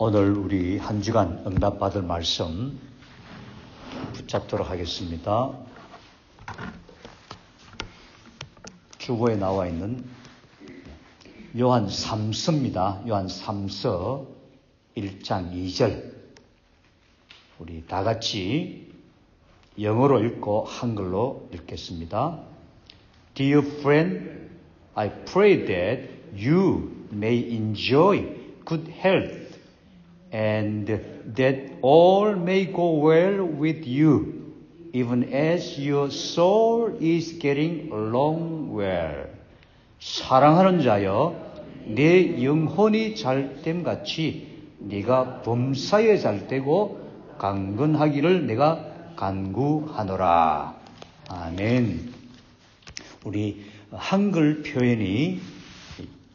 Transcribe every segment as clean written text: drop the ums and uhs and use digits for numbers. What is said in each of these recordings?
오늘 우리 한 주간 응답받을 말씀 붙잡도록 하겠습니다. 주보에 나와 있는 요한 3서입니다. 요한 3서 1장 2절. 우리 다 같이 영어로 읽고 한글로 읽겠습니다. Dear friend, I pray that you may enjoy good health and that all may go well with you, even as your soul is getting along well. 사랑하는 자여, 내 영혼이 잘됨 같이 네가 범사에 잘되고 강건하기를 내가 간구하노라. 아멘. 우리 한글 표현이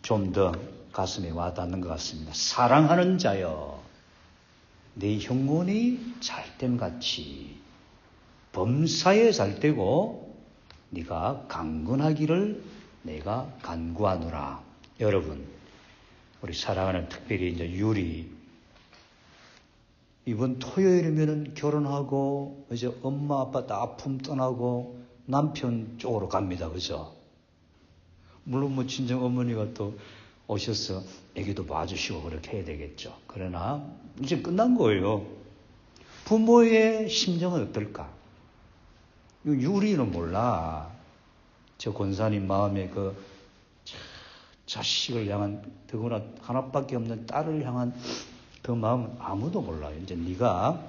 좀 더 가슴에 와닿는 것 같습니다. 사랑하는 자여, 내 영혼이 잘됨 같이 범사에 잘되고 네가 강건하기를 내가 간구하노라. 여러분, 우리 사랑하는 특별히 이제 유리 이번 토요일이면은 결혼하고 이제 엄마 아빠 다 아픔 떠나고 남편 쪽으로 갑니다. 그죠? 물론 뭐 친정 어머니가 또 오셔서 애기도 봐주시고 그렇게 해야 되겠죠. 그러나 이제 끝난 거예요. 부모의 심정은 어떨까? 유리는 몰라. 저 권사님 마음에 그 자식을 향한, 더구나 하나밖에 없는 딸을 향한 그 마음은 아무도 몰라요. 이제 네가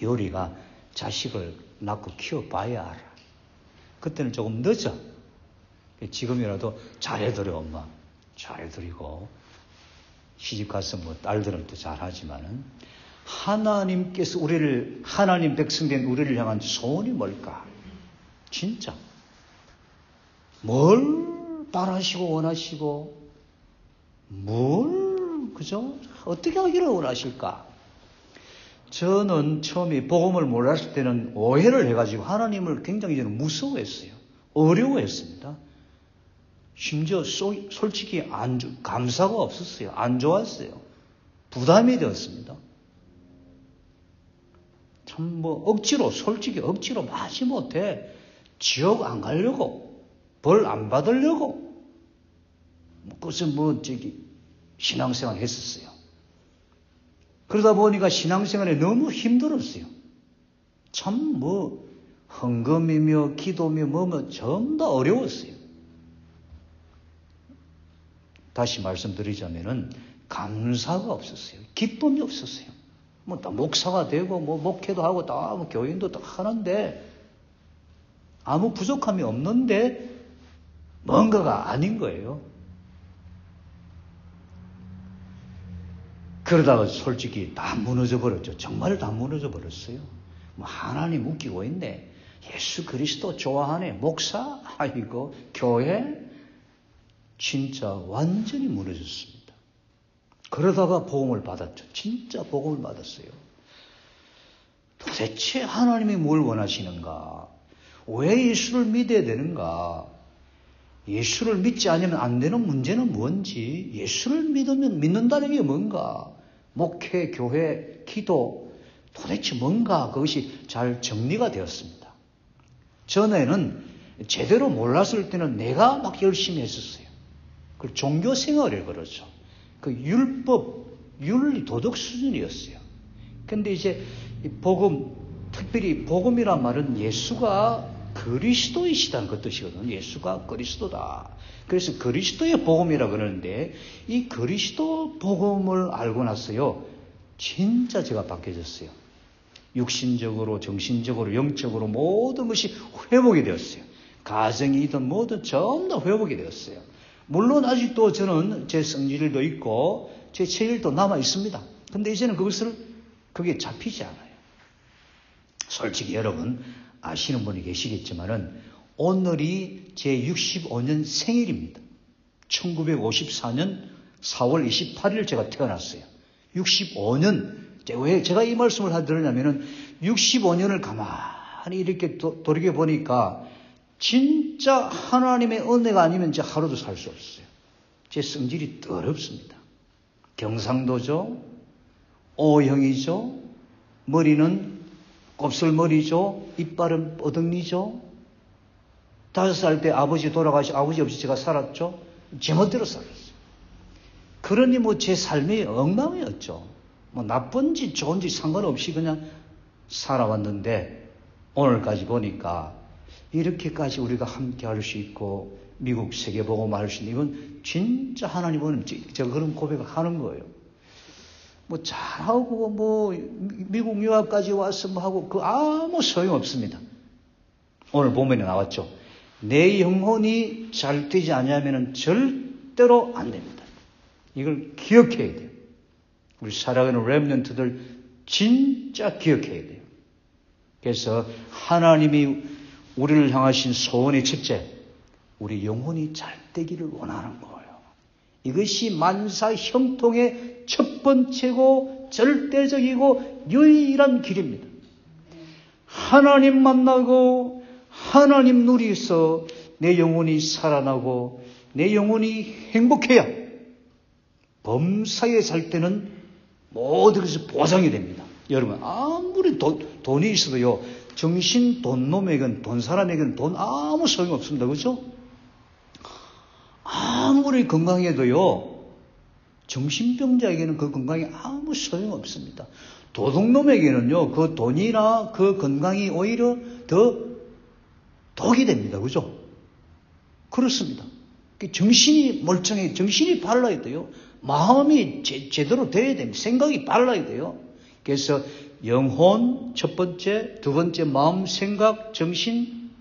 요리가 자식을 낳고 키워봐야 알아. 그때는 조금 늦어. 지금이라도 잘해드려, 엄마. 잘해드리고 시집가서 뭐 딸들은 또 잘하지만은 하나님께서 우리를, 하나님 백성된 우리를 향한 소원이 뭘까? 진짜 뭘 바라시고 원하시고 뭘, 그죠? 어떻게 하기를 원하실까? 저는 처음에 복음을 몰랐을 때는 오해를 해가지고 하나님을 굉장히 저는 무서워했어요. 어려워했습니다. 심지어 솔직히 감사가 없었어요. 안 좋았어요. 부담이 되었습니다. 참 솔직히 억지로 마지못해 지옥 안 가려고, 벌 안 받으려고, 그래서 신앙생활 했었어요. 그러다 보니까 신앙생활에 너무 힘들었어요. 참 헌금이며 기도며 전부 다 어려웠어요. 다시 말씀드리자면은 감사가 없었어요. 기쁨이 없었어요. 다 목사가 되고 목회도 하고 다 교인도 다 하는데 아무 부족함이 없는데 뭔가가 아닌 거예요. 그러다가 솔직히 다 무너져 버렸죠. 정말 다 무너져 버렸어요. 하나님 웃기고 있네. 예수 그리스도 좋아하네. 목사? 아이고, 교회? 진짜 완전히 무너졌습니다. 그러다가 복음을 받았죠. 진짜 복음을 받았어요. 도대체 하나님이 뭘 원하시는가? 왜 예수를 믿어야 되는가? 예수를 믿지 않으면 안 되는 문제는 뭔지, 예수를 믿으면 믿는다는 게 뭔가, 목회, 교회, 기도, 도대체 뭔가, 그것이 잘 정리가 되었습니다. 전에는 제대로 몰랐을 때는 내가 막 열심히 했었어요. 그 종교 생활을 그러죠. 그 율법, 윤리, 도덕 수준이었어요. 근데 이제 특별히 복음이란 말은 예수가 그리스도이시다는 그 뜻이거든요. 예수가 그리스도다. 그래서 그리스도의 복음이라 그러는데 이 그리스도 복음을 알고 나서요, 진짜 제가 바뀌어졌어요. 육신적으로, 정신적으로, 영적으로 모든 것이 회복이 되었어요. 가정이든 뭐든 전부 다 회복이 되었어요. 물론 아직도 저는 제 성질도 있고 제 체질도 남아 있습니다. 근데 이제는 그게 잡히지 않아요. 솔직히 여러분 아시는 분이 계시겠지만은 오늘이 제 65년 생일입니다. 1954년 4월 28일 제가 태어났어요. 65년. 왜 제가 이 말씀을 하드렸냐면은 65년을 가만히 이렇게 돌이켜보니까 진짜 하나님의 은혜가 아니면 제 하루도 살 수 없어요. 제 성질이 더럽습니다. 경상도죠. O형이죠. 머리는 곱슬머리죠. 이빨은 뻐덕니죠. 5살 때 아버지 돌아가시고 아버지 없이 제가 살았죠. 제멋대로 살았어요. 그러니 제 삶이 엉망이었죠. 나쁜지 좋은지 상관없이 그냥 살아왔는데 오늘까지 보니까 이렇게까지 우리가 함께 할 수 있고 미국 세계복음 할 수 있는 이건 진짜 하나님은 제가 그런 고백을 하는 거예요. 잘하고 미국 유학까지 와서 하고 아무 소용없습니다. 오늘 본문에 나왔죠. 내 영혼이 잘 되지 않으면 절대로 안 됩니다. 이걸 기억해야 돼요. 우리 살아가는 렘넌트들 진짜 기억해야 돼요. 그래서 하나님이 우리를 향하신 소원의 첫째, 우리 영혼이 잘 되기를 원하는 거예요. 이것이 만사 형통의 첫 번째고 절대적이고 유일한 길입니다. 하나님 만나고 하나님 누리서 내 영혼이 살아나고 내 영혼이 행복해야 범사에 살 때는 모든 것이 보장이 됩니다. 여러분 아무리 돈이 있어도요, 정신 돈놈에겐 돈 사람에게는 돈 아무 소용이 없습니다. 그렇죠? 아무리 건강해도요, 정신병자에게는 그 건강이 아무 소용이 없습니다. 도둑놈에게는요, 그 돈이나 그 건강이 오히려 더 독이 됩니다. 그죠? 그렇습니다. 정신이 멀쩡해, 정신이 발라야 돼요. 마음이 제대로 돼야 됩니다. 생각이 발라야 돼요. 그래서 영혼 첫 번째, 두 번째 마음, 생각, 정신,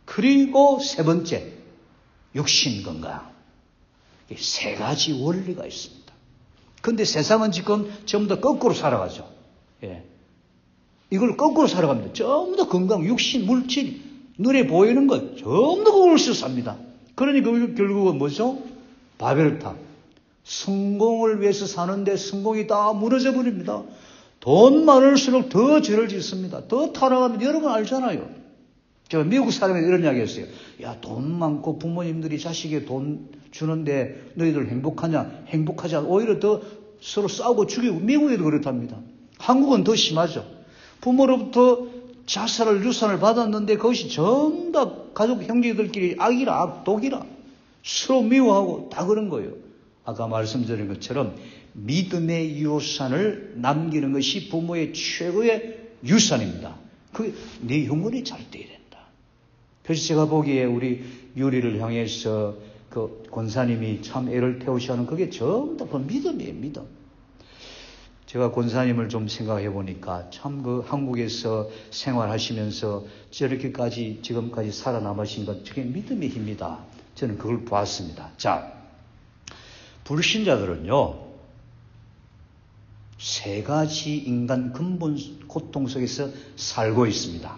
그리고 세 번째 육신 건강. 세 가지 원리가 있습니다. 그런데 세상은 지금 전부 다 거꾸로 살아가죠. 예. 이걸 거꾸로 살아갑니다. 전부 다 건강, 육신, 물질, 눈에 보이는 것 전부 다 그걸로 삽니다. 그러니 결국은 뭐죠? 바벨탑. 성공을 위해서 사는데 성공이 다 무너져 버립니다. 돈 많을수록 더 죄를 짓습니다. 더 타락하면 여러분 알잖아요. 제가 미국 사람에게 이런 이야기 했어요. 야, 돈 많고 부모님들이 자식에게 돈 주는데 너희들 행복하냐? 행복하지 않아. 오히려 더 서로 싸우고 죽이고, 미국에도 그렇답니다. 한국은 더 심하죠. 부모로부터 자살을, 유산을 받았는데 그것이 전부 다 가족 형제들끼리 악이라, 독이라. 서로 미워하고 다 그런 거예요. 아까 말씀드린 것처럼 믿음의 유산을 남기는 것이 부모의 최고의 유산입니다. 그게 내 영혼이 잘 돼야 된다. 그래서 제가 보기에 우리 유리를 향해서 그 권사님이 참 애를 태우시는 그게 전부 다 그 믿음이에요, 믿음. 제가 권사님을 좀 생각해 보니까 참 그 한국에서 생활하시면서 저렇게까지 지금까지 살아남으신 것, 그게 믿음의 힘이다. 저는 그걸 보았습니다. 자, 불신자들은요, 세 가지 인간 근본 고통 속에서 살고 있습니다.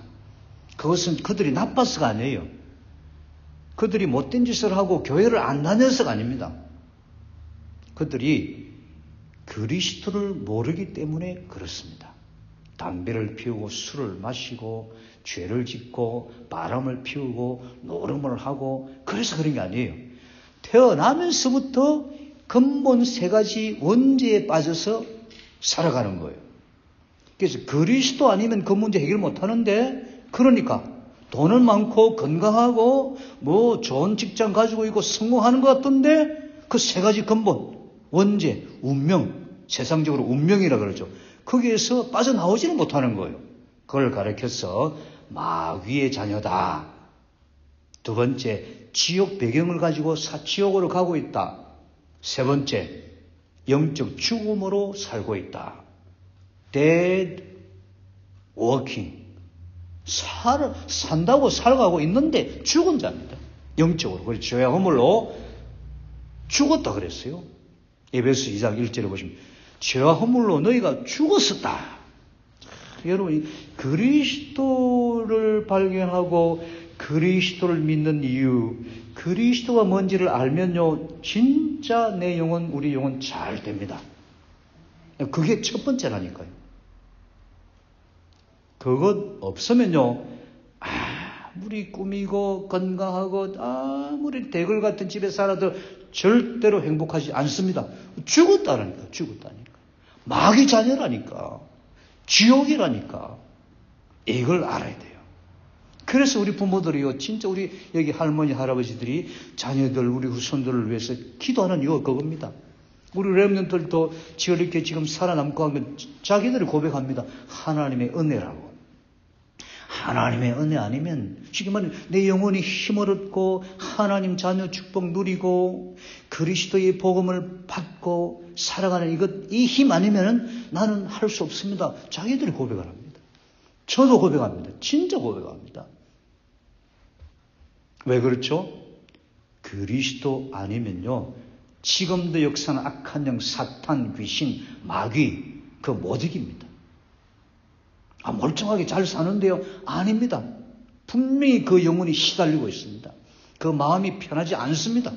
그것은 그들이 나빠서가 아니에요. 그들이 못된 짓을 하고 교회를 안 다녀서가 아닙니다. 그들이 그리스도를 모르기 때문에 그렇습니다. 담배를 피우고 술을 마시고 죄를 짓고 바람을 피우고 노름을 하고 그래서 그런 게 아니에요. 태어나면서부터 근본 세 가지 원죄에 빠져서 살아가는 거예요. 그래서 그리스도 아니면 그 문제 해결 못 하는데, 그러니까 돈은 많고 건강하고 좋은 직장 가지고 있고 성공하는 것 같던데 그 세 가지 근본 원죄, 운명, 세상적으로 운명이라 그러죠. 거기에서 빠져나오지는 못하는 거예요. 그걸 가르쳐서 마귀의 자녀다. 두 번째, 지옥 배경을 가지고 지옥으로 가고 있다. 세 번째, 영적 죽음으로 살고 있다. Dead walking. 산다고 살아가고 있는데 죽은 자입니다. 영적으로. 그래서 죄와 허물로 죽었다 그랬어요. 에베소 2장 1절에 보시면 죄와 허물로 너희가 죽었었다. 여러분, 그리스도를 발견하고 그리스도를 믿는 이유, 그리스도가 뭔지를 알면요, 진짜 내 영혼, 우리 영혼 잘 됩니다. 그게 첫 번째라니까요. 그것 없으면요, 아무리 꾸미고 건강하고 아무리 대걸 같은 집에 살아도 절대로 행복하지 않습니다. 죽었다니까. 마귀 자녀라니까. 지옥이라니까. 이걸 알아야 돼요. 그래서 우리 부모들이요, 진짜 우리 여기 할머니, 할아버지들이 자녀들, 우리 후손들을 위해서 기도하는 이유가 그겁니다. 우리 렘넌트들도 이렇게 지금 살아남고 하면 자기들이 고백합니다. 하나님의 은혜라고. 하나님의 은혜 아니면 지금 말하면 내 영혼이 힘을 얻고 하나님 자녀 축복 누리고 그리스도의 복음을 받고 살아가는 이 힘 아니면 나는 할 수 없습니다. 자기들이 고백을 합니다. 저도 고백합니다. 진짜 고백합니다. 왜 그렇죠? 그리스도 아니면요, 지금도 역사는 악한 영, 사탄, 귀신, 마귀 그거 못 이깁니다. 멀쩡하게 잘 사는데요? 아닙니다. 분명히 그 영혼이 시달리고 있습니다. 그 마음이 편하지 않습니다.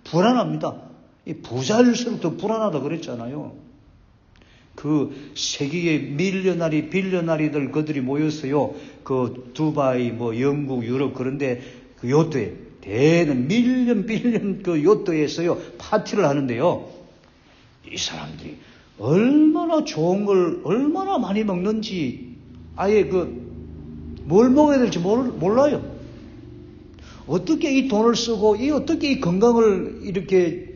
불안합니다. 부자일수록 더 불안하다 그랬잖아요. 그 세계의 밀려나리, 빌려나리들 그들이 모여서요, 그 두바이, 영국, 유럽 그런데 그 요트에 대는 밀리언 그 요트에서요 파티를 하는데요. 이 사람들이 얼마나 좋은 걸 얼마나 많이 먹는지 아예 뭘 먹어야 될지 몰라요. 어떻게 이 돈을 쓰고 어떻게 이 건강을 이렇게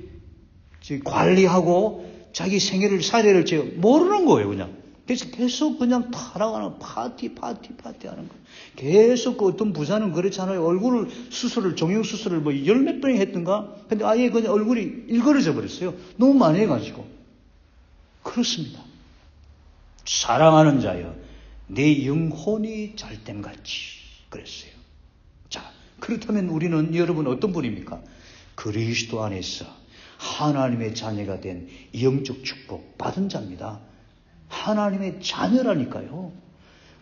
관리하고 자기 생애를 살아야 될지 모르는 거예요, 그냥. 그래서 계속 그냥 타락하는 파티 하는 거예요. 계속 어떤 부자는 그렇잖아요. 수술을, 정형수술을 열 몇 번이 했던가? 근데 아예 그냥 얼굴이 일그러져 버렸어요. 너무 많이 해가지고. 그렇습니다. 사랑하는 자여, 내 영혼이 잘됨같이 그랬어요. 자, 그렇다면 우리는 여러분 어떤 분입니까? 그리스도 안에서 하나님의 자녀가 된 영적 축복 받은 자입니다. 하나님의 자녀라니까요.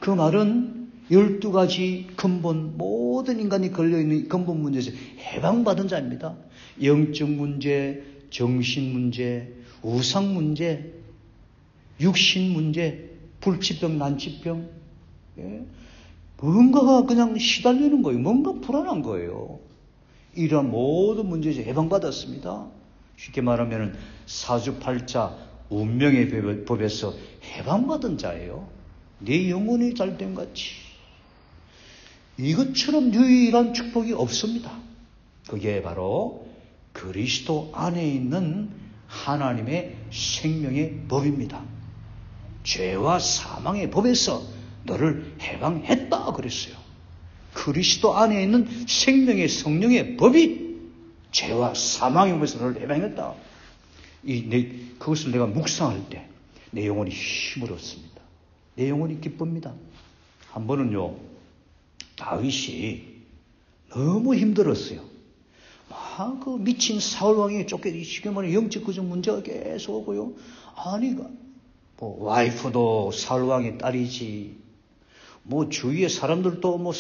그 말은 12가지 근본, 모든 인간이 걸려있는 근본 문제에서 해방받은 자입니다. 영적 문제, 정신 문제, 우상 문제, 육신 문제, 불치병, 난치병, 뭔가가 그냥 시달리는 거예요. 뭔가 불안한 거예요. 이러한 모든 문제에서 해방받았습니다. 쉽게 말하면 사주팔자 운명의 법에서 해방받은 자예요. 내 영혼이 잘됨같이. 이것처럼 유일한 축복이 없습니다. 그게 바로 그리스도 안에 있는 하나님의 생명의 법입니다. 죄와 사망의 법에서 너를 해방했다 그랬어요. 그리스도 안에 있는 생명의 성령의 법이 죄와 사망의 법에서 너를 해방했다. 그것을 내가 묵상할 때 내 영혼이 힘을 얻습니다. 내 영혼이 기쁩니다. 한 번은요, 다윗이 너무 힘들었어요. 막 그 미친 사울왕에게 쫓겨서 지금 말해 영적 그중 문제가 계속 오고요. 아니, 와이프도 사울왕의 딸이지, 주위의 사람들도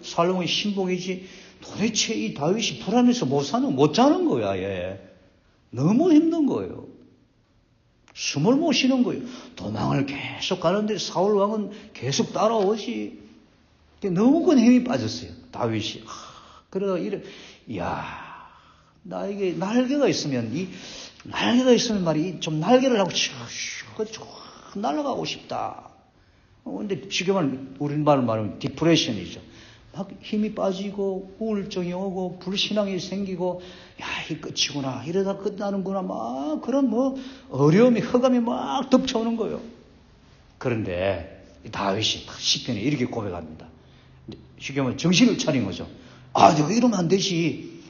사울왕의 신봉이지. 도대체 이 다윗이 불안해서 못 자는 거야, 얘. 너무 힘든 거예요. 숨을 못 쉬는 거예요. 도망을 계속 가는데 사울왕은 계속 따라오지. 너무 큰 힘이 빠졌어요, 다윗이. 그러다가 나에게 날개가 있으면 말이 좀 날개를 하고 쭉 날아가고 싶다. 근데 쉽게 말하면 우리말로 말하면 디프레션이죠. 막 힘이 빠지고 우울증이 오고 불신앙이 생기고 이 끝이구나, 이러다 끝나는구나, 막 그런 어려움이, 흑암이 막 덮쳐오는 거예요. 그런데 다윗이 시편에 이렇게 고백합니다. 쉽게 말하면 정신을 차린 거죠. 내가 이러면 안 되지.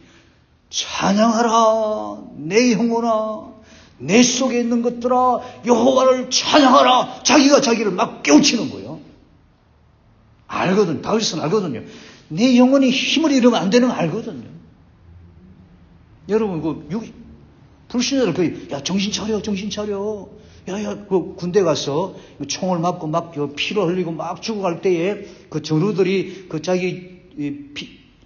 찬양하라 내 영혼아, 내 속에 있는 것들아 여호와를 찬양하라. 자기가 자기를 막 깨우치는 거예요. 다윗은 알거든요. 내 영혼이 힘을 잃으면 안 되는 거 알거든요. 여러분, 불신자들 정신 차려. 군대 가서 총을 맞고 막 피를 흘리고 막 죽어갈 때에 그 전우들이 자기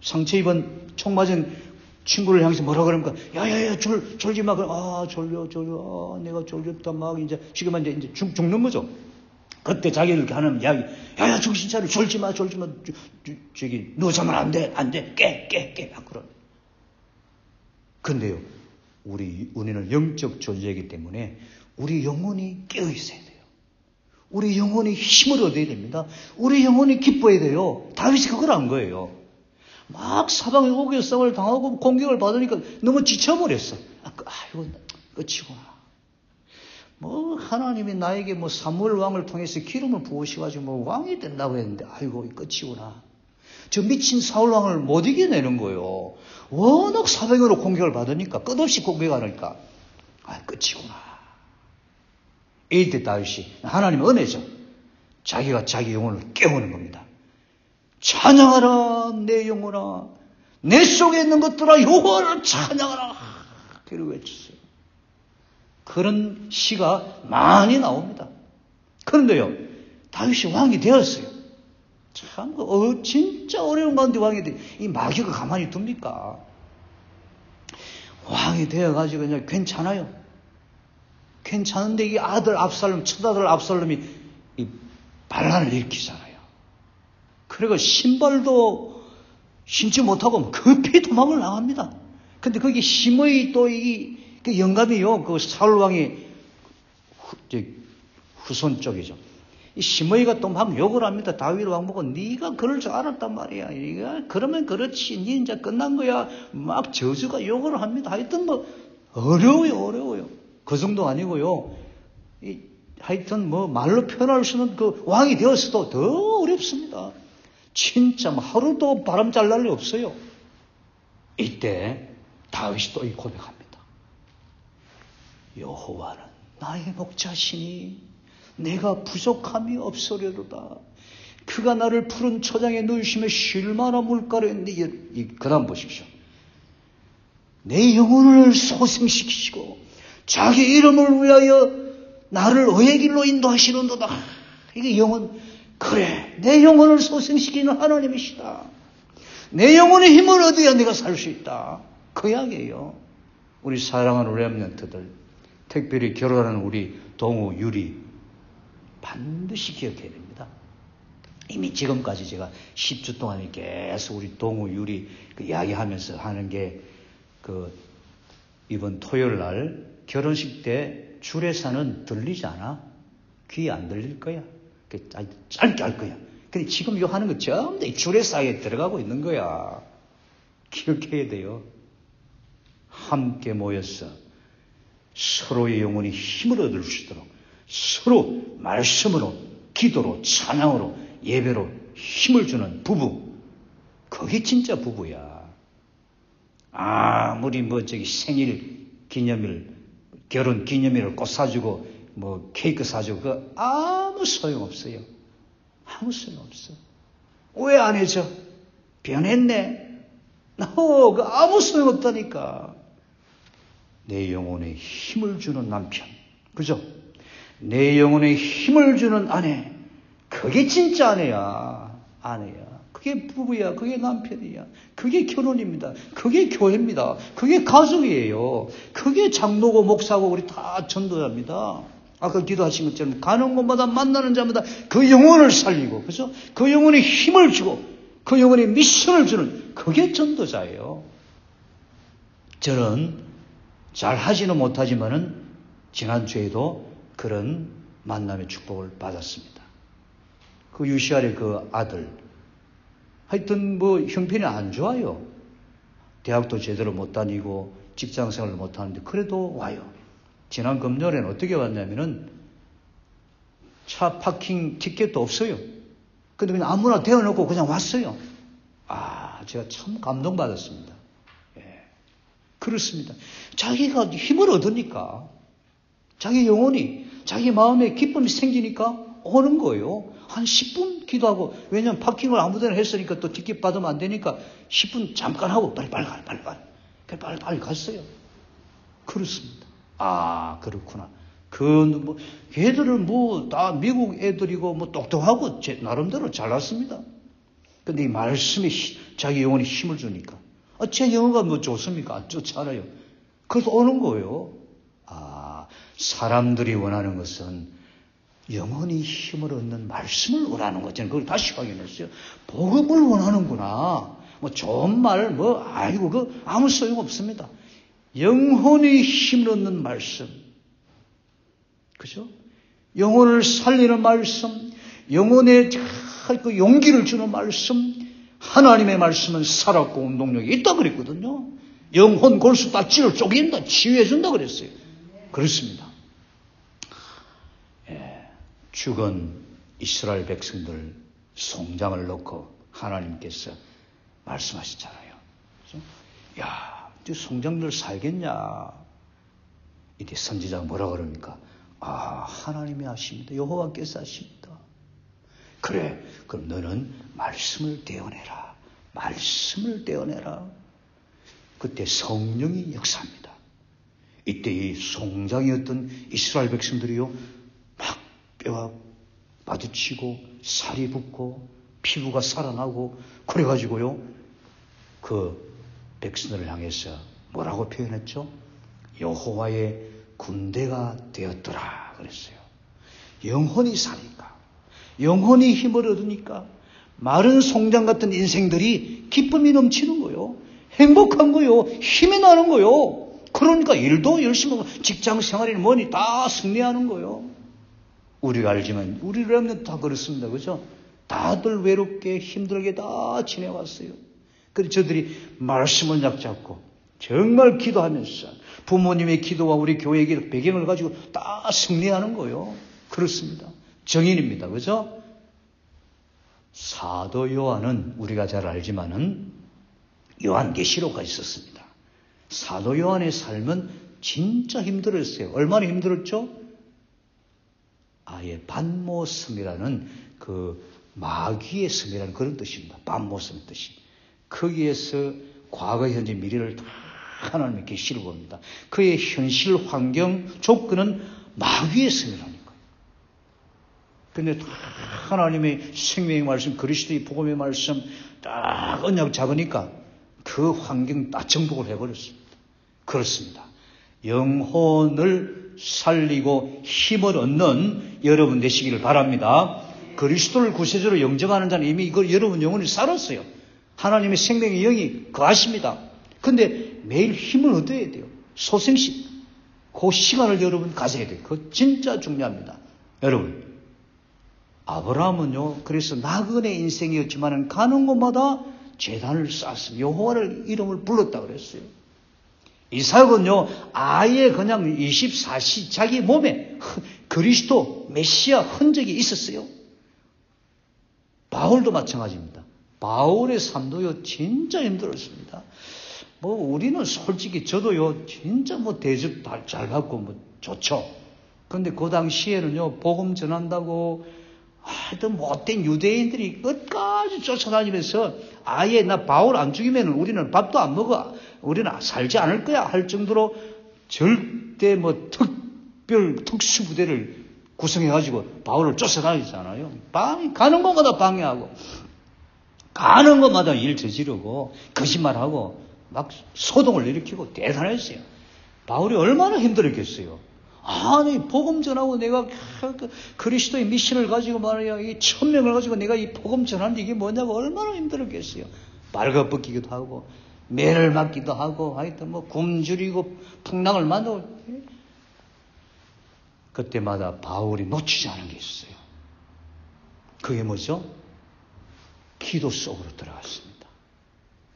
상처 입은 총 맞은 친구를 향해서 뭐라 그럽니까? 졸지 마. 졸려. 내가 졸렸다. 막 이제 지금 이제 죽는 거죠. 그때 자기를 하는 이야기, 정신 차려, 졸지 마. 누워 자면 안 돼. 깨. 막 그런. 근데요, 우리는 영적 존재이기 때문에 우리 영혼이 깨어 있어야 돼요. 우리 영혼이 힘을 얻어야 됩니다. 우리 영혼이 기뻐야 돼요. 다윗이 그걸 한 거예요. 막 사방에 오개성을 당하고 공격을 받으니까 너무 지쳐버렸어. 아이고, 끝이구나. 뭐, 하나님이 나에게 뭐 사무엘 왕을 통해서 기름을 부으셔가지고 뭐 왕이 된다고 했는데, 아이고, 끝이구나. 저 미친 사울 왕을 못 이겨내는 거예요. 워낙 사방으로 공격을 받으니까, 끝없이 공격하니까, 끝이구나. 이때 다윗이 하나님의 은혜죠. 자기가 자기 영혼을 깨우는 겁니다. 찬양하라 내 영혼아, 내 속에 있는 것들아 여호와를 찬양하라. 그리고 외쳤어요. 그런 시가 많이 나옵니다. 그런데요, 다윗이 왕이 되었어요. 참, 진짜 어려운 가운데 왕이 돼. 이 마귀가 가만히 둡니까? 왕이 되어가지고 그냥 괜찮아요. 괜찮은데 이 아들 압살롬, 첫아들 압살롬이 이 반란을 일으키잖아요. 그리고 신발도 신지 못하고 급히 도망을 나갑니다. 근데 거기 시므이 또 그 영감이요, 그 사울 왕의 후손 쪽이죠. 이 시므이가 또 막 욕을 합니다. 다윗 왕 보고 네가 그럴 줄 알았단 말이야. 네가 그러면 그렇지. 네 이제 끝난 거야. 막 저주가 욕을 합니다. 하여튼 뭐 어려워요. 그 정도 아니고요. 하여튼 뭐 말로 표현할 수 없는 그 왕이 되었어도 더 어렵습니다. 진짜 뭐 하루도 바람 잘 날 리 없어요. 이때 다윗이 또 고백합니다. 여호와는 나의 목자시니 내가 부족함이 없으려도다. 그가 나를 푸른 초장에 누이시며 쉴 만한 물가로 했는데, 그 다음 보십시오. 내 영혼을 소생시키시고 자기 이름을 위하여 나를 의의 길로 인도하시는도다. 이게 영혼, 그래, 내 영혼을 소생시키는 하나님이시다. 내 영혼의 힘을 얻어야 내가 살 수 있다. 그 이야기예요. 우리 사랑하는 렘넌트들, 특별히 결혼하는 우리 동우, 유리, 반드시 기억해야 됩니다. 이미 지금까지 제가 10주 동안 계속 우리 동우, 유리 그 이야기하면서 하는 게, 이번 토요일 날 결혼식 때 주례사는 들리지 않아? 귀에 안 들릴 거야. 짧게 할 거야. 근데 지금 이거 하는 거 전부 다 주례사에 들어가고 있는 거야. 기억해야 돼요. 함께 모여서 서로의 영혼이 힘을 얻을 수 있도록 서로 말씀으로, 기도로, 찬양으로, 예배로 힘을 주는 부부. 그게 진짜 부부야. 아무리 생일 기념일, 결혼 기념일을 꽃 사주고 케이크 사주고 그 아무 소용없어요. 아무 소용없어. 왜 안 해줘? 변했네. 그 아무 소용없다니까. 내 영혼에 힘을 주는 남편, 그죠? 내 영혼에 힘을 주는 아내, 그게 진짜 아내야. 그게 부부야. 그게 남편이야. 그게 결혼입니다. 그게 교회입니다. 그게 가족이에요. 그게 장로고 목사고 우리 다 전도자입니다. 아까 기도하신 것처럼 가는 곳마다 만나는 자마다 그 영혼을 살리고, 그죠? 그 영혼에 힘을 주고 그 영혼에 미션을 주는, 그게 전도자예요. 저는 잘 하지는 못하지만은 지난주에도 그런 만남의 축복을 받았습니다. 그 유시알의 그 아들, 하여튼 형편이 안 좋아요. 대학도 제대로 못 다니고 직장생활을 못 하는데 그래도 와요. 지난 금요일에는 어떻게 왔냐면은 차 파킹 티켓도 없어요. 근데 그냥 아무나 대어놓고 그냥 왔어요. 제가 참 감동받았습니다. 예. 그렇습니다. 자기가 힘을 얻으니까, 자기 영혼이, 자기 마음에 기쁨이 생기니까 오는 거예요. 한 10분 기도하고, 왜냐면 파킹을 아무데나 했으니까 또 티켓 받으면 안 되니까 10분 잠깐 하고 빨리 갔어요. 그렇습니다. 그렇구나. 걔들은 다 미국 애들이고 똑똑하고 나름대로 잘났습니다. 근데 이 말씀이 자기 영혼에 힘을 주니까, 제 영혼가 좋습니까? 안 좋잖아요. 그래서 오는 거예요. 사람들이 원하는 것은 영혼이 힘을 얻는 말씀을 원하는 거죠. 그걸 다시 확인했어요. 복음을 원하는구나. 좋은 말, 아무 소용 없습니다. 영혼이 힘을 얻는 말씀. 그죠? 영혼을 살리는 말씀, 영혼에 그 용기를 주는 말씀, 하나님의 말씀은 살았고 운동력이 있다 그랬거든요. 영혼 골수 다 찌를 쪼갠다, 치유해준다 그랬어요. 그렇습니다. 죽은 이스라엘 백성들 송장을 넣고 하나님께서 말씀하시잖아요. 그렇죠? 야, 이 송장들 살겠냐? 이때 선지자가 뭐라 그럽니까? 아, 하나님이 하십니다. 여호와께서 하십니다. 그래, 그럼 너는 말씀을 떼어내라. 말씀을 떼어내라. 그때 성령이 역사합니다. 이때 이 송장이었던 이스라엘 백성들이요, 막 뼈가 마주치고 살이 붙고 피부가 살아나고 그래가지고요, 그 백성들을 향해서 뭐라고 표현했죠? 여호와의 군대가 되었더라 그랬어요. 영혼이 사니까, 영혼이 힘을 얻으니까 마른 송장 같은 인생들이 기쁨이 넘치는 거요, 행복한 거요, 힘이 나는 거요. 그러니까 일도 열심히 하고 직장 생활이나 뭐니 다 승리하는 거요. 우리가 알지만 우리라면 다 그렇습니다. 그죠? 다들 외롭게 힘들게 다 지내왔어요. 그래서 저들이 말씀을 약잡고 정말 기도하면서 부모님의 기도와 우리 교회의 기도 배경을 가지고 다 승리하는 거요. 그렇습니다. 정인입니다. 그죠? 사도 요한은 우리가 잘 알지만은 요한계시록가 있었습니다. 사도 요한의 삶은 진짜 힘들었어요. 얼마나 힘들었죠? 아예 반모섬이라는 그 마귀의 섬이라는 그런 뜻입니다. 반모섬의 뜻이. 거기에서 과거, 현재, 미래를 다 하나님의 계시를 봅니다. 그의 현실 환경 조건은 마귀의 섬이라니까요. 그런데 다 하나님의 생명의 말씀, 그리스도의 복음의 말씀 딱 언약 잡으니까 그 환경 다 정복을 해버렸습니다. 그렇습니다. 영혼을 살리고 힘을 얻는 여러분 되시기를 바랍니다. 그리스도를 구세주로 영접하는 자는 이미 이걸 여러분 영혼이 살았어요. 하나님의 생명의 영이 거하십니다. 근데 매일 힘을 얻어야 돼요. 소생식. 그 시간을 여러분 가져야 돼요. 그거 진짜 중요합니다. 여러분, 아브라함은요, 그래서 나그네 인생이었지만 가는 곳마다 제단을 쌓았습니다. 여호와를 이름을 불렀다 그랬어요. 이삭은요, 아예 그냥 24시 자기 몸에 그리스도 메시아 흔적이 있었어요. 바울도 마찬가지입니다. 바울의 삶도요, 진짜 힘들었습니다. 뭐, 우리는 솔직히 저도요, 진짜 뭐 대접 잘 받고 뭐 좋죠. 근데 그 당시에는요, 복음 전한다고 하여튼 못된 유대인들이 끝까지 쫓아다니면서 아예 나 바울 안 죽이면 우리는 밥도 안 먹어. 우리는 살지 않을 거야 할 정도로 절대 뭐 특수부대를 구성해가지고 바울을 쫓아다니잖아요. 가는 곳마다 방해하고, 가는 곳마다 일 저지르고, 거짓말하고, 막 소동을 일으키고 대단했어요. 바울이 얼마나 힘들었겠어요. 아니, 복음 전하고 내가 그리스도의 미션을 가지고 말이야, 이 1000명을 가지고 내가 이 복음 전하는 이게 뭐냐고 얼마나 힘들었겠어요. 발가벗기기도 하고, 매를 맞기도 하고, 하여튼 뭐 굶주리고 풍랑을 만나고. 그때마다 바울이 놓치지 않은 게 있어요. 그게 뭐죠? 기도 속으로 들어갔습니다.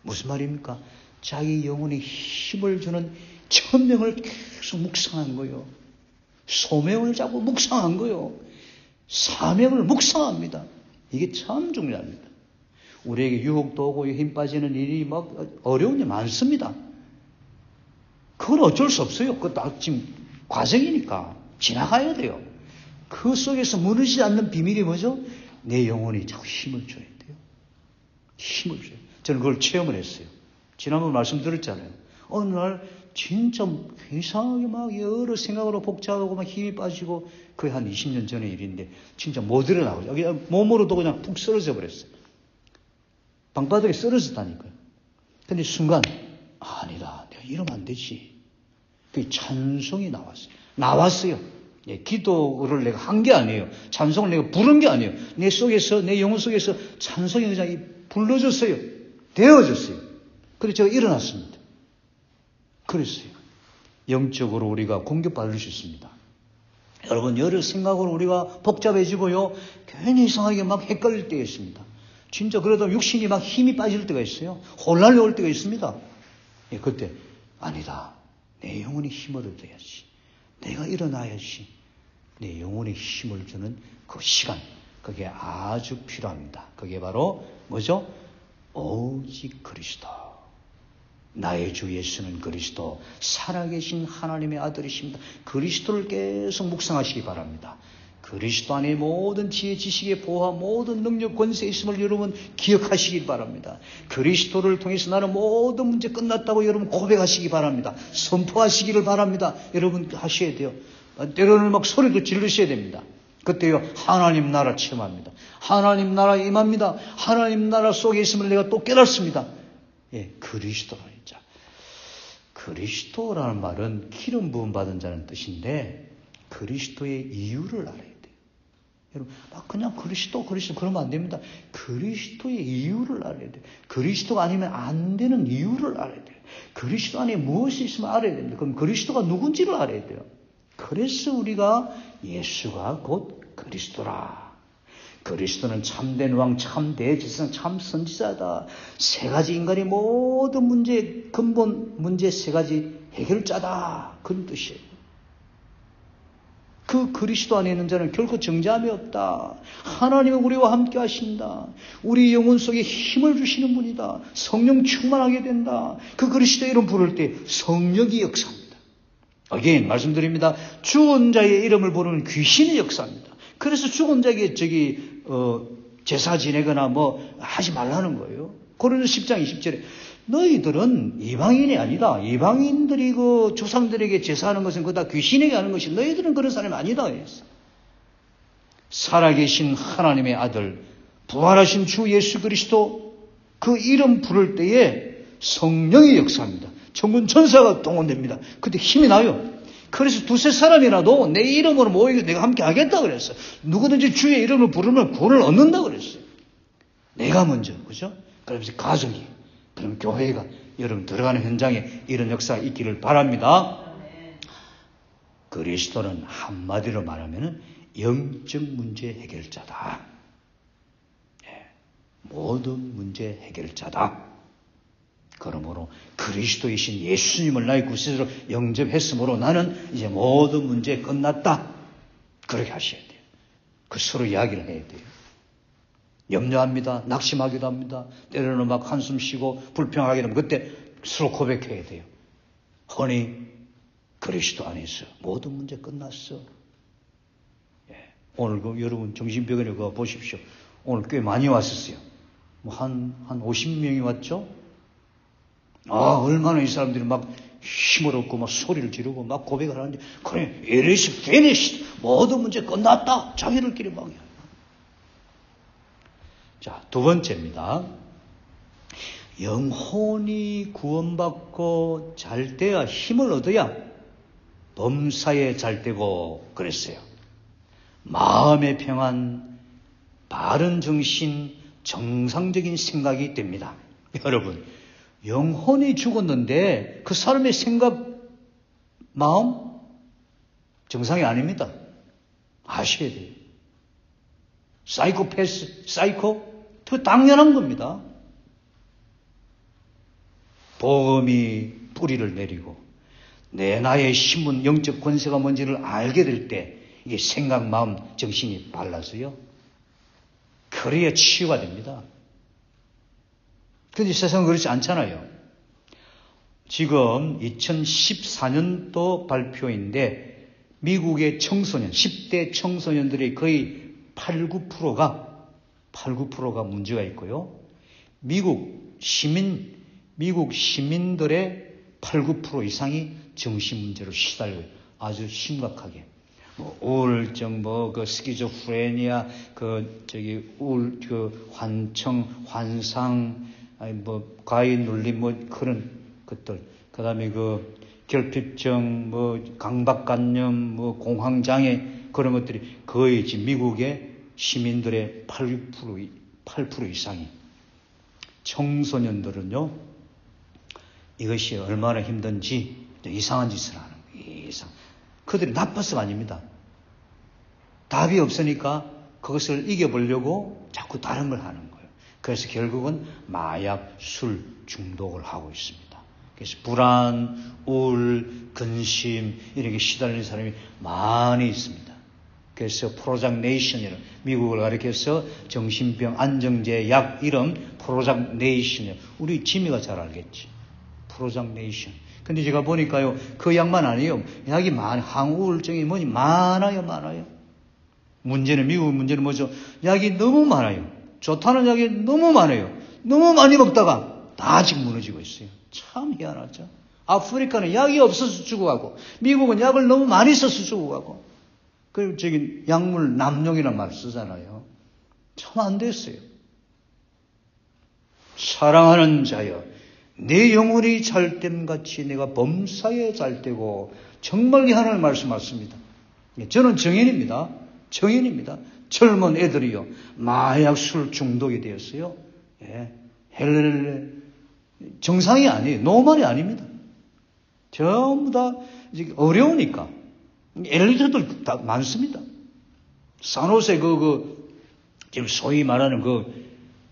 무슨 말입니까? 자기 영혼에 힘을 주는 1000명을 계속 묵상한 거예요. 소명을 잡고 묵상한 거예요. 사명을 묵상합니다. 이게 참 중요합니다. 우리에게 유혹도 오고 힘 빠지는 일이 막 어려운 일 많습니다. 그건 어쩔 수 없어요. 그거 다 지금 과정이니까 지나가야 돼요. 그 속에서 무너지지 않는 비밀이 뭐죠? 내 영혼이 자꾸 힘을 줘야 돼요. 힘을 줘요. 저는 그걸 체험을 했어요. 지난번 말씀드렸잖아요. 어느 날 진짜 이상하게 막 여러 생각으로 복잡하고 막 힘이 빠지고, 거의 한 20년 전의 일인데 진짜 못 일어나고 그냥 몸으로도 그냥 푹 쓰러져 버렸어요. 방바닥에 쓰러졌다니까요. 근데 순간 아니다, 내가 이러면 안 되지. 그 찬송이 나왔어요. 예, 기도를 내가 한 게 아니에요. 찬송을 내가 부른 게 아니에요. 내 속에서, 내 영혼 속에서 찬송이 그냥 불러졌어요. 되어졌어요. 그래서 제가 일어났습니다. 그랬어요. 영적으로 우리가 공격받을 수 있습니다. 여러분, 여러 생각으로 우리가 복잡해지고요. 괜히 이상하게 막 헷갈릴 때가 있습니다. 진짜 그러다 육신이 막 힘이 빠질 때가 있어요. 혼란이 올 때가 있습니다. 예, 그때 아니다. 내 영혼이 힘을 얻어야지. 내가 일어나야지. 내 영혼에 힘을 주는 그 시간, 그게 아주 필요합니다. 그게 바로 뭐죠? 오직 그리스도. 나의 주 예수는 그리스도, 살아계신 하나님의 아들이십니다. 그리스도를 계속 묵상하시기 바랍니다. 그리스도 안에 모든 지혜, 지식의 보화, 모든 능력, 권세 있음을 여러분 기억하시기 바랍니다. 그리스도를 통해서 나는 모든 문제 끝났다고 여러분 고백하시기 바랍니다. 선포하시기를 바랍니다. 여러분 하셔야 돼요. 때로는 막 소리도 지르셔야 됩니다. 그때요, 하나님 나라 체험합니다. 하나님 나라 임합니다. 하나님 나라 속에 있음을 내가 또 깨닫습니다. 예, 그리스도라는 자. 그리스도라는 말은 기름 부음 받은 자는 뜻인데, 그리스도의 이유를 알아야 돼요. 여러분, 그냥 그리스도 그러면 안 됩니다. 그리스도의 이유를 알아야 돼요. 그리스도가 아니면 안 되는 이유를 알아야 돼요. 그리스도 안에 무엇이 있으면 알아야 됩니다. 그럼 그리스도가 누군지를 알아야 돼요. 그래서 우리가 예수가 곧 그리스도라. 그리스도는 참된 왕, 참 대제사장, 참 선지자다. 세 가지 인간의 모든 문제, 근본 문제 세 가지 해결자다. 그런 뜻이에요. 그 그리스도 안에 있는 자는 결코 정죄함이 없다. 하나님은 우리와 함께 하신다. 우리 영혼 속에 힘을 주시는 분이다. 성령 충만하게 된다. 그 그리스도 이름 부를 때 성령이 역사합니다. again 말씀드립니다. 죽은 자의 이름을 부르는 귀신의 역사입니다. 그래서 죽은 자에게 제사 지내거나 하지 말라는 거예요. 고린도서 10장 20절에 너희들은 이방인이 아니다. 이방인들이 그 조상들에게 제사하는 것은 그거 다 귀신에게 하는 것이, 너희들은 그런 사람이 아니다. 그랬어. 살아계신 하나님의 아들, 부활하신 주 예수 그리스도, 그 이름 부를 때에 성령의 역사입니다. 천군 천사가 동원됩니다. 그때 힘이 나요. 그래서 두세 사람이라도 내 이름으로 모이고 내가 함께 하겠다 그랬어. 누구든지 주의 이름을 부르면 구원을 얻는다 그랬어요. 내가 먼저, 그죠? 그러면서 가족이, 그럼 교회가, 여러분 들어가는 현장에 이런 역사가 있기를 바랍니다. 그리스도는 한마디로 말하면 영적 문제 해결자다. 모든 문제 해결자다. 그러므로 그리스도이신 예수님을 나의 구세주로 영접했으므로 나는 이제 모든 문제 끝났다. 그렇게 하셔야 돼요. 그 서로 이야기를 해야 돼요. 염려합니다. 낙심하기도 합니다. 때로는 막 한숨 쉬고 불평하게 되면 그때 서로 고백해야 돼요. 허니 그리스도 안에서 모든 문제 끝났어. 예. 오늘 여러분 정신병원에 그거 보십시오. 오늘 꽤 많이 왔었어요. 한 50명이 왔죠? 얼마나 이 사람들이 막 힘을 얻고 막 소리를 지르고 막 고백을 하는데, 그래, it is finished. 모든 문제 끝났다. 자기들끼리 막. 자, 두 번째입니다. 영혼이 구원받고 잘 돼야, 힘을 얻어야 범사에 잘 되고 그랬어요. 마음의 평안, 바른 정신, 정상적인 생각이 됩니다. 여러분, 영혼이 죽었는데 그 사람의 생각, 마음 정상이 아닙니다. 아셔야 돼요. 사이코? 그 당연한 겁니다. 복음이 뿌리를 내리고 나의 신분, 영적 권세가 뭔지를 알게 될 때 이게 생각, 마음, 정신이 발라서요. 그래야 치유가 됩니다. 그런데 세상은 그렇지 않잖아요. 지금 2014년도 발표인데 미국의 청소년, 10대 청소년들의 거의 8-9%가 문제가 있고요. 미국 시민들의 8-9% 이상이 정신문제로 시달려요. 아주 심각하게. 우울증, 스키조프레니아, 환청, 환상, 과잉 눌림, 그런 것들. 그 다음에 결핍증, 강박관념, 공황장애, 그런 것들이 거의 지금 미국의 시민들의 8% 이상이. 청소년들은요, 이것이 얼마나 힘든지 이상한 짓을 하는 거예요. 그들이 나빠서가 아닙니다. 답이 없으니까 그것을 이겨보려고 자꾸 다른 걸 하는 거예요. 그래서 결국은 마약, 술 중독을 하고 있습니다. 그래서 불안, 우울, 근심 이런 게 시달리는 사람이 많이 있습니다. 그래서 프로작네이션이라는 미국을 가리켜서 정신병 안정제 약 이름 프로작네이션, 우리 지미가 잘 알겠지. 프로작네이션. 근데 제가 보니까요, 그 약만 아니에요. 약이 항우울증이 뭐니 많아요. 미국 문제는 뭐죠? 약이 너무 많아요. 좋다는 약이 너무 많아요. 너무 많이 먹다가 다 지금 무너지고 있어요. 참 희한하죠. 아프리카는 약이 없어서 죽어가고, 미국은 약을 너무 많이 써서 죽어가고, 그리고 저기 약물 남용이라는 말 쓰잖아요. 참 안 됐어요. 사랑하는 자여, 내 영혼이 잘됨같이 내가 범사에 잘되고, 정말 이 하나님 말씀 맞습니다. 저는 정인입니다. 젊은 애들이요, 마약 술 중독이 되었어요. 예. 정상이 아니에요. 노멀이 아닙니다. 전부 다 어려우니까. 엘리트들 다 많습니다. 산호세 지금 소위 말하는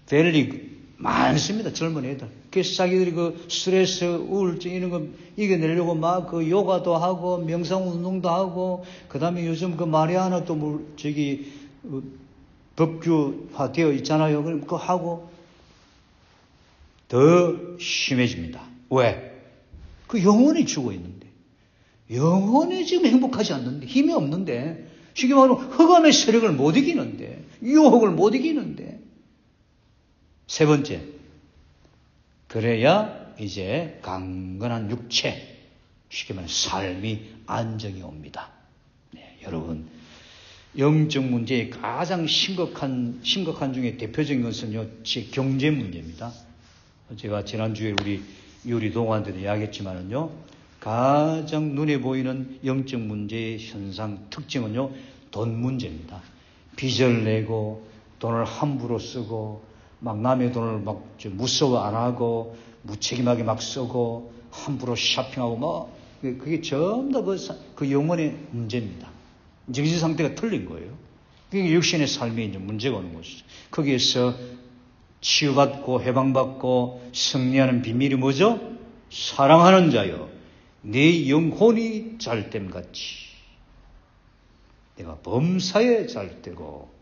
밸리 많습니다. 젊은 애들. 그래서 자기들이 스트레스, 우울증 이런 거 이겨내려고 막 요가도 하고 명상 운동도 하고, 그 다음에 요즘 마리아나 또 법규화 되어 있잖아요. 그거 하고 더 심해집니다. 왜? 영혼이 죽어 있는데, 영혼이 지금 행복하지 않는데, 힘이 없는데, 쉽게 말하면 흑암의 세력을 못 이기는데, 유혹을 못 이기는데. 세 번째, 그래야 이제 강건한 육체, 쉽게 말하면 삶이 안정이 옵니다. 네, 여러분, 영적 문제의 가장 심각한 중에 대표적인 것은요, 경제 문제입니다. 제가 지난주에 우리 유리 동호한테도 이야기했지만은요, 가장 눈에 보이는 영적 문제의 현상 특징은요, 돈 문제입니다. 빚을 내고 돈을 함부로 쓰고 막 남의 돈을 막 무서워 안 하고 무책임하게 막 쓰고 함부로 쇼핑하고 그게 전부 다 그 영혼의 문제입니다. 정신 상태가 틀린 거예요. 그게 육신의 삶에 이제 문제가 오는 것이죠. 거기에서 치유받고 해방받고 승리하는 비밀이 뭐죠? 사랑하는 자여, 내 영혼이 잘됨같이 내가 범사에 잘되고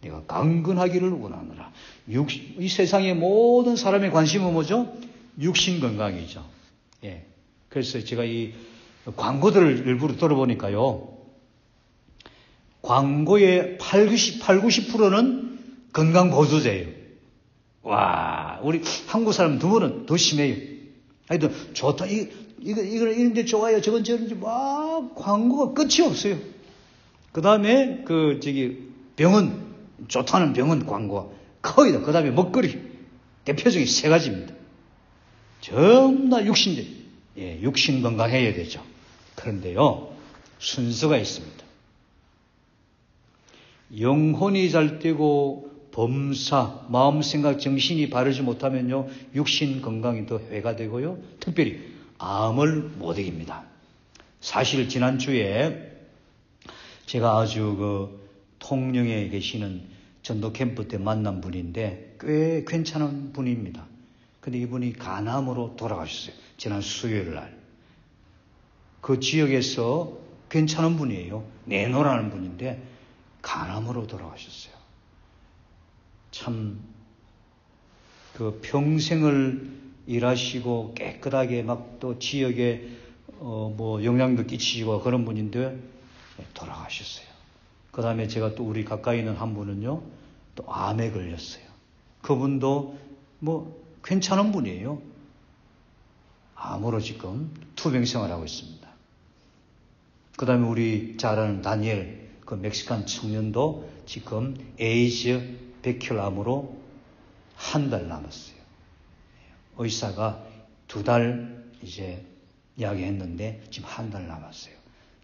내가 강건하기를 원하노라. 이 세상의 모든 사람의 관심은 뭐죠? 육신 건강이죠. 예. 그래서 제가 이 광고들을 일부러 들어보니까요, 광고의 80-90%는 건강보조제예요. 와, 우리 한국 사람 두 분은 더 심해요. 하여튼, 좋다, 이런데 좋아요, 저런지 막 광고가 끝이 없어요. 그 다음에, 병원, 좋다는 병원 광고가 거의 다, 그 다음에 먹거리. 대표적인 세 가지입니다. 전부 다 육신들. 예, 육신 건강해야 되죠. 그런데요, 순서가 있습니다. 영혼이 잘되고 범사, 마음, 생각, 정신이 바르지 못하면요, 육신 건강이 더 해가 되고요, 특별히 암을 못 이깁니다. 사실 지난주에 제가 아주 통영에 계시는 전도 캠프 때 만난 분인데 꽤 괜찮은 분입니다. 근데 이분이 간암으로 돌아가셨어요. 지난 수요일 날. 그 지역에서 괜찮은 분이에요. 내노라는 분인데 간암으로 돌아가셨어요. 참, 평생을 일하시고 깨끗하게 막 또 지역에, 영향도 끼치시고 그런 분인데 돌아가셨어요. 그 다음에 제가 또 우리 가까이 있는 한 분은요, 또 암에 걸렸어요. 그분도 괜찮은 분이에요. 암으로 지금 투병생활을 하고 있습니다. 그 다음에 우리 잘 아는 다니엘, 멕시칸 청년도 지금 에이즈 백혈암으로 한 달 남았어요. 의사가 2달 이제 이야기했는데 지금 한 달 남았어요.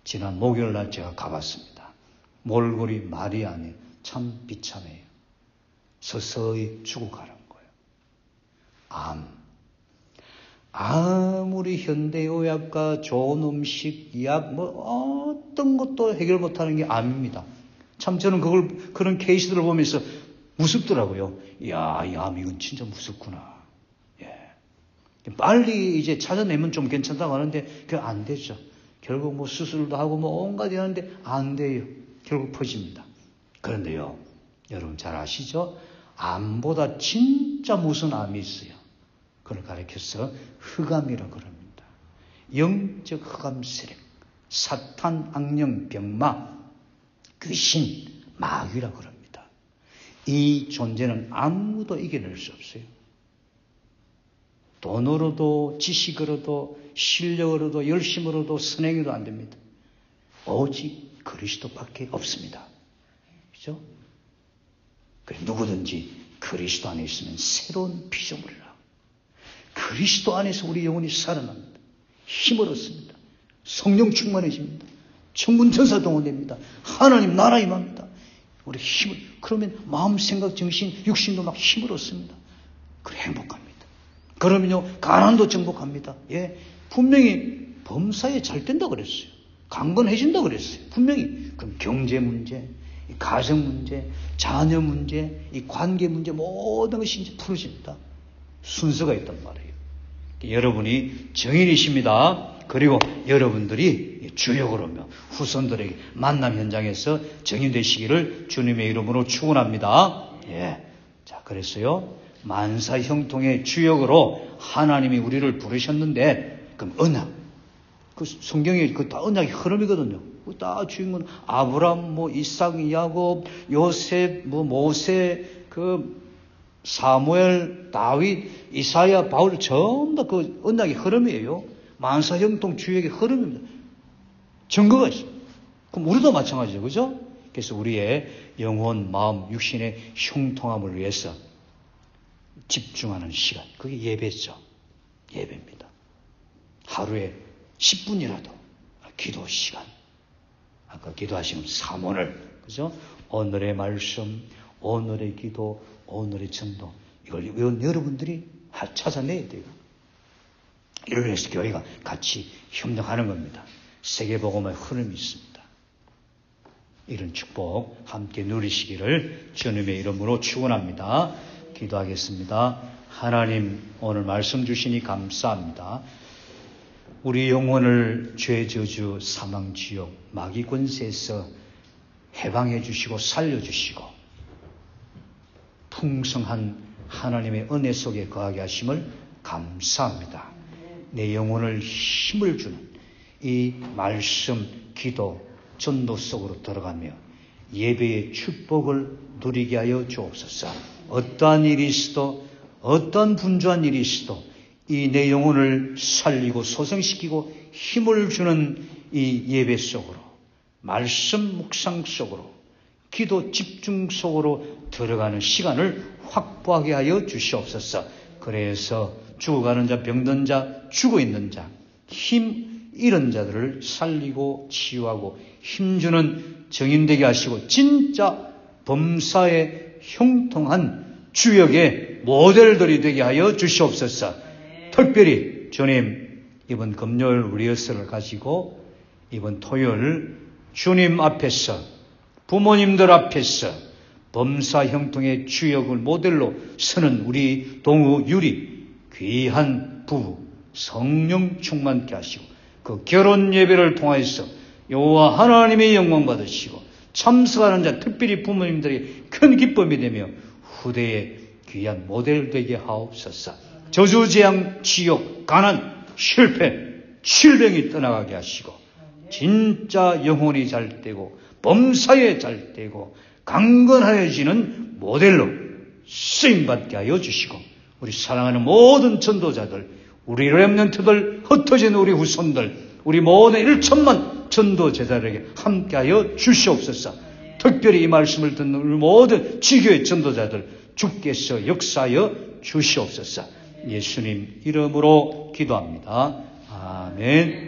지난 목요일 날 제가 가봤습니다. 몰골이 말이 아니에요. 참 비참해요. 서서히 죽어가는 거예요. 아무리 현대의학과 좋은 음식, 약, 어떤 것도 해결 못하는 게 암입니다. 참 저는 그런 케이스들을 보면서 무섭더라고요. 이야, 이 암 이건 진짜 무섭구나. 예. 빨리 이제 찾아내면 좀 괜찮다고 하는데 그게 안 되죠. 결국 뭐 수술도 하고 뭐 온갖 하는데 안 돼요. 결국 퍼집니다. 그런데요, 여러분 잘 아시죠? 암보다 진짜 무서운 암이 있어요. 그걸 가리켜서 흑암이라고 합니다. 영적 흑암 세력, 사탄, 악령, 병마, 귀신, 마귀라고 합니다. 이 존재는 아무도 이겨낼 수 없어요. 돈으로도 지식으로도 실력으로도 열심으로도 선행으로도 안 됩니다. 오직 그리스도밖에 없습니다. 그렇죠? 누구든지 그리스도 안에 있으면 새로운 피조물이라. 그리스도 안에서 우리 영혼이 살아납니다. 힘을 얻습니다. 성령 충만해집니다. 천군 천사 동원됩니다. 하나님 나라 임합니다. 우리 힘을, 그러면 마음, 생각, 정신, 육신도 막 힘을 얻습니다. 그래 행복합니다. 그러면요 가난도 정복합니다. 예, 분명히 범사에 잘 된다고 그랬어요. 강건해진다고 그랬어요. 분명히. 그럼 경제 문제, 가정 문제, 자녀 문제, 이 관계 문제 모든 것이 이제 풀어집니다. 순서가 있단 말이에요. 여러분이 정인이십니다. 그리고 여러분들이 주역으로 오며 후손들에게 만남 현장에서 정인되시기를 주님의 이름으로 축원합니다. 예, 자 그랬어요. 만사 형통의 주역으로 하나님이 우리를 부르셨는데, 그럼 언약, 그 성경에 그 다 언약의 흐름이거든요. 다 주인공 아브람, 뭐 이삭, 야곱, 요셉, 뭐 모세, 그 사무엘, 다윗, 이사야, 바울 전부 다 그 언약의 흐름이에요. 만사 형통 주역의 흐름입니다. 증거가 있어요. 그럼 우리도 마찬가지죠, 그죠? 그래서 우리의 영혼, 마음, 육신의 형통함을 위해서 집중하는 시간, 그게 예배죠. 예배입니다. 하루에 10분이라도 기도 시간. 아까 기도하시는 사모를, 그죠? 오늘의 말씀, 오늘의 기도, 오늘의 전도, 이걸 여러분들이 찾아내야 돼요. 이를 위해서 교회가 같이 협력하는 겁니다. 세계복음의 흐름이 있습니다. 이런 축복 함께 누리시기를 주님의 이름으로 축원합니다. 기도하겠습니다. 하나님, 오늘 말씀 주시니 감사합니다. 우리 영혼을 죄, 저주, 사망, 지옥, 마귀 권세에서 해방해 주시고 살려주시고 풍성한 하나님의 은혜 속에 거하게 하심을 감사합니다. 내 영혼을 힘을 주는 이 말씀, 기도, 전도 속으로 들어가며 예배의 축복을 누리게 하여 주옵소서. 어떠한 일이 있어도, 어떠한 분주한 일이 있어도 이 내 영혼을 살리고 소생시키고 힘을 주는 이 예배 속으로, 말씀 묵상 속으로, 기도 집중 속으로 들어가는 시간을 확보하게 하여 주시옵소서. 그래서 죽어가는 자, 병든 자, 죽어있는 자, 힘 잃은 자들을 살리고 치유하고 힘주는 정인되게 하시고 진짜 범사에 형통한 주역의 모델들이 되게 하여 주시옵소서. 특별히 주님, 이번 금요일 리허설을 가지고 이번 토요일 주님 앞에서, 부모님들 앞에서 범사 형통의 주역을 모델로 서는 우리 동우 유리 귀한 부부 성령 충만케 하시고 그 결혼 예배를 통해서 여호와 하나님의 영광 받으시고 참석하는 자, 특별히 부모님들이 큰 기쁨이 되며 후대의 귀한 모델 되게 하옵소서. 저주, 재앙, 지옥, 가난, 실패, 질병이 떠나가게 하시고 진짜 영혼이 잘 되고 범사에 잘 되고 강건하여지는 모델로 쓰임받게 하여 주시고 우리 사랑하는 모든 전도자들, 우리 렘넌트들, 흩어진 우리 후손들, 우리 모든 1천만 전도 제자들에게 함께하여 주시옵소서. 특별히 이 말씀을 듣는 우리 모든 지교의 전도자들 주께서 역사하여 주시옵소서. 예수님 이름으로 기도합니다. 아멘.